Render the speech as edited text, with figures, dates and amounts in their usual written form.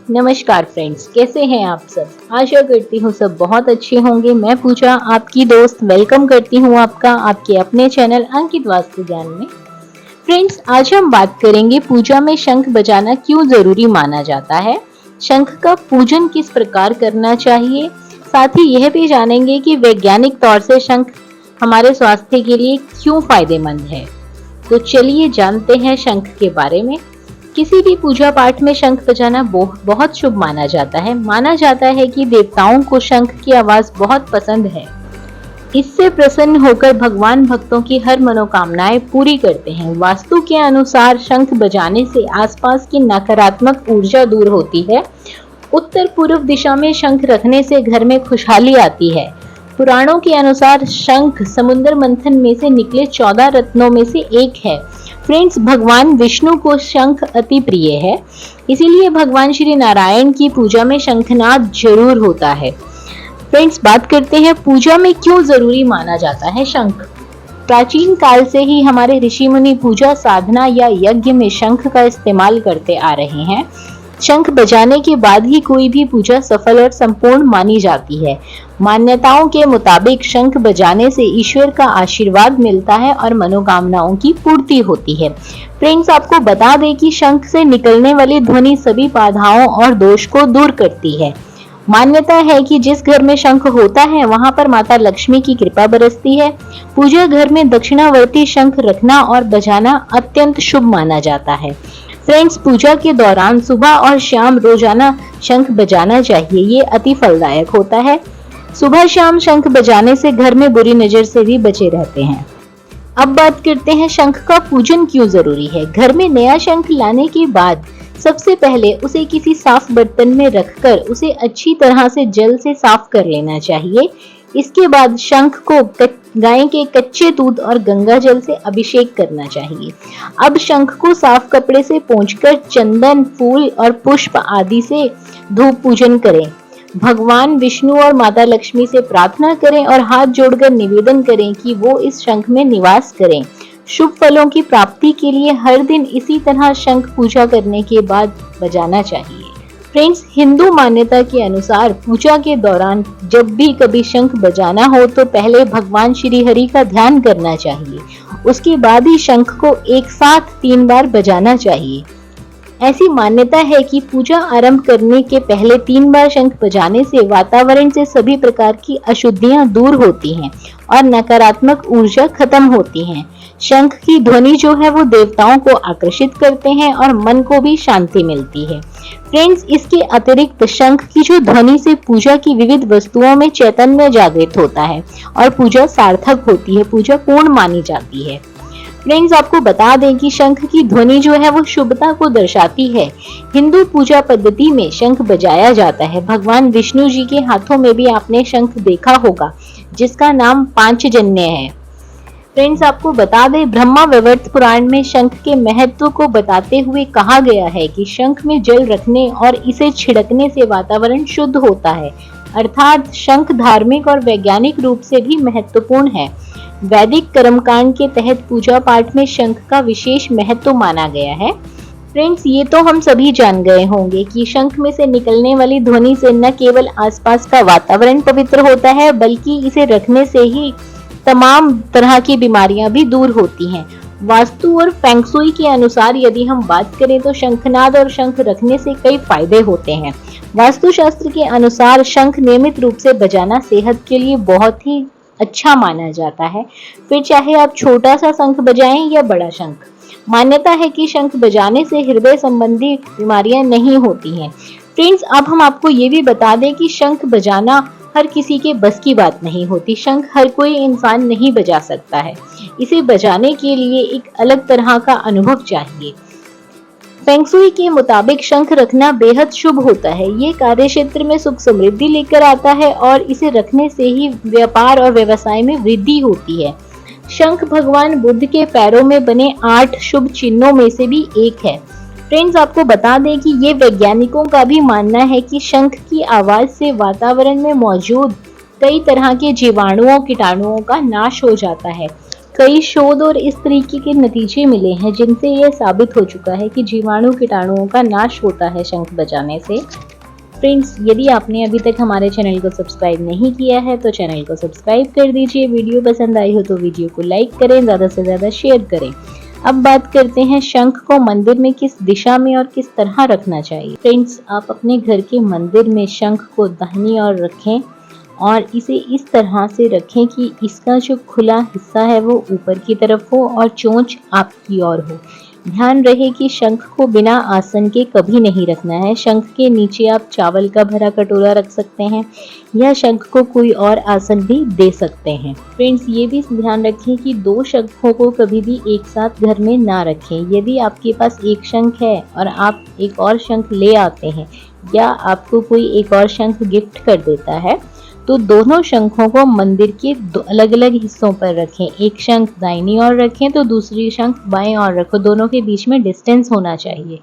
नमस्कार फ्रेंड्स, कैसे हैं आप सब। आशा करती हूँ सब बहुत अच्छे होंगे। मैं पूजा आपकी दोस्त वेलकम करती हूँ आपका आपके अपने चैनल अंकित वास्तु ज्ञान में। फ्रेंड्स, आज हम बात करेंगे पूजा में शंख बजाना क्यों जरूरी माना जाता है, शंख का पूजन किस प्रकार करना चाहिए, साथ ही यह भी जानेंगे कि वैज्ञानिक तौर से शंख हमारे स्वास्थ्य के लिए क्यों फायदेमंद है। तो चलिए जानते हैं शंख के बारे में। किसी भी पूजा पाठ में शंख बजाना बहुत शुभ माना जाता है। माना जाता है कि देवताओं को शंख की आवाज बहुत पसंद है। इससे प्रसन्न होकर भगवान भक्तों की हर मनोकामनाएं पूरी करते हैं। वास्तु के अनुसार शंख बजाने से आसपास की नकारात्मक ऊर्जा दूर होती है। उत्तर पूर्व दिशा में शंख रखने से घर में खुशहाली आती है। पुराणों के अनुसार शंख समुद्र मंथन में से निकले 14 रत्नों में से एक है। फ्रेंड्स, भगवान विष्णु को शंख अति प्रिय है, इसीलिए भगवान श्री नारायण की पूजा में शंखनाद जरूर होता है। फ्रेंड्स, बात करते हैं पूजा में क्यों जरूरी माना जाता है शंख। प्राचीन काल से ही हमारे ऋषि मुनि पूजा, साधना या यज्ञ में शंख का इस्तेमाल करते आ रहे हैं। शंख बजाने के बाद ही कोई भी पूजा सफल और संपूर्ण मानी जाती है। मान्यताओं के मुताबिक शंख बजाने से ईश्वर का आशीर्वाद मिलता है और मनोकामनाओं की पूर्ति होती है। फ्रेंड्स, आपको बता दें कि शंख से निकलने वाली ध्वनि सभी बाधाओं और दोष को दूर करती है। मान्यता है कि जिस घर में शंख होता है वहां पर माता लक्ष्मी की कृपा बरसती है। पूजा घर में दक्षिणावर्ती शंख रखना और बजाना अत्यंत शुभ माना जाता है। फ्रेंड्स, पूजा के दौरान सुबह और शाम रोजाना शंख बजाना चाहिए, ये अति फलदायक होता है। सुबह शाम शंख बजाने से घर में बुरी नजर से भी बचे रहते हैं। अब बात करते हैं शंख का पूजन क्यों जरूरी है। घर में नया शंख लाने के बाद सबसे पहले उसे किसी साफ बर्तन में रखकर उसे अच्छी तरह से जल से साफ कर लेना चाहिए। इसके बाद शंख को गाय के कच्चे दूध और गंगा जल से अभिषेक करना चाहिए। अब शंख को साफ कपड़े से पोंछकर चंदन, फूल और पुष्प आदि से धूप पूजन करें। भगवान विष्णु और माता लक्ष्मी से प्रार्थना करें और हाथ जोड़कर निवेदन करें कि वो इस शंख में निवास करें। शुभ फलों की प्राप्ति के लिए हर दिन इसी तरह शंख पूजा करने के बाद बजाना चाहिए। फ्रेंड्स, हिंदू मान्यता के अनुसार पूजा के दौरान जब भी कभी शंख बजाना हो तो पहले भगवान श्री हरि का ध्यान करना चाहिए। उसके बाद ही शंख को एक साथ 3 बार बजाना चाहिए। ऐसी मान्यता है कि पूजा आरंभ करने के पहले 3 बार शंख बजाने से वातावरण से सभी प्रकार की अशुद्धियां दूर होती हैं और नकारात्मक ऊर्जा खत्म होती है। शंख की ध्वनि जो है वो देवताओं को आकर्षित करते हैं और मन को भी शांति मिलती है। फ्रेंड्स, इसके अतिरिक्त शंख की जो ध्वनि से पूजा की विविध वस्तुओं में चैतन्य जागृत होता है और पूजा सार्थक होती है, पूजा पूर्ण मानी जाती है। फ्रेंड्स, आपको बता दें कि शंख की ध्वनि जो है वो शुभता को दर्शाती है। हिंदू पूजा पद्धति में शंख बजाया जाता है। भगवान विष्णु जी के हाथों में भी आपने शंख देखा होगा, जिसका नाम पांचजन्य है। फ्रेंड्स, आपको बता दें ब्रह्मा वैवर्त पुराण में शंख के महत्व को बताते हुए कहा गया है कि शंख में जल रखने और इसे छिड़कने से वातावरण शुद्ध होता है। अर्थात शंख धार्मिक और वैज्ञानिक रूप से भी महत्वपूर्ण है। वैदिक कर्मकांड के तहत पूजा पाठ में शंख का विशेष महत्व माना गया है। फ्रेंड्स, ये तो हम सभी जान गए होंगे कि शंख में से निकलने वाली ध्वनि से न केवल आसपास का वातावरण पवित्र होता है, बल्कि इसे रखने से ही तमाम तरह की बीमारियां भी दूर होती हैं। वास्तु और फेंग शुई के अनुसार यदि हम बात करें तो शंखनाद और शंख रखने से कई फायदे होते हैं। वास्तु शास्त्र के अनुसार शंख नियमित रूप से बजाना सेहत के लिए बहुत ही अच्छा माना जाता है। फिर चाहे आप छोटा सा शंख बजाएं या बड़ा शंख। मान्यता है कि शंख बजाने से हृदय संबंधी बीमारियां नहीं होती हैं। फ्रेंड्स, अब हम आपको ये भी बता दें कि शंख बजाना हर किसी के बस की बात नहीं होती। शंख हर कोई इंसान नहीं बजा सकता है। इसे बजाने के लिए एक अलग तरह का अनुभव चाहिए। फेंग शुई के मुताबिक शंख रखना बेहद शुभ होता है। ये कार्य क्षेत्र में सुख समृद्धि लेकर आता है और इसे रखने से ही व्यापार और व्यवसाय में वृद्धि होती है। शंख भगवान बुद्ध के पैरों में बने 8 शुभ चिन्हों में से भी एक है। फ्रेंड्स, आपको बता दें कि ये वैज्ञानिकों का भी मानना है कि शंख की आवाज से वातावरण में मौजूद कई तरह के जीवाणुओं, कीटाणुओं का नाश हो जाता है। कई शोध और इस तरीके के नतीजे मिले हैं जिनसे यह साबित हो चुका है कि जीवाणु कीटाणुओं का नाश होता है शंख बजाने से। फ्रेंड्स, यदि आपने अभी तक हमारे चैनल को सब्सक्राइब नहीं किया है तो चैनल को सब्सक्राइब कर दीजिए। वीडियो पसंद आई हो तो वीडियो को लाइक करें, ज़्यादा से ज़्यादा शेयर करें। अब बात करते हैं शंख को मंदिर में किस दिशा में और किस तरह रखना चाहिए। फ्रेंड्स, आप अपने घर के मंदिर में शंख को दाहिनी ओर रखें और इसे इस तरह से रखें कि इसका जो खुला हिस्सा है वो ऊपर की तरफ हो और चोंच आपकी ओर हो। ध्यान रहे कि शंख को बिना आसन के कभी नहीं रखना है। शंख के नीचे आप चावल का भरा कटोरा रख सकते हैं या शंख को कोई और आसन भी दे सकते हैं। फ्रेंड्स, ये भी ध्यान रखें कि दो शंखों को कभी भी एक साथ घर में ना रखें। यदि आपके पास एक शंख है और आप एक और शंख ले आते हैं या आपको कोई एक और शंख गिफ्ट कर देता है तो दोनों शंखों को मंदिर के अलग अलग हिस्सों पर रखें। एक शंख दाहिनी ओर रखें तो दूसरी शंख बाएं ओर रखो। दोनों के बीच में डिस्टेंस होना चाहिए।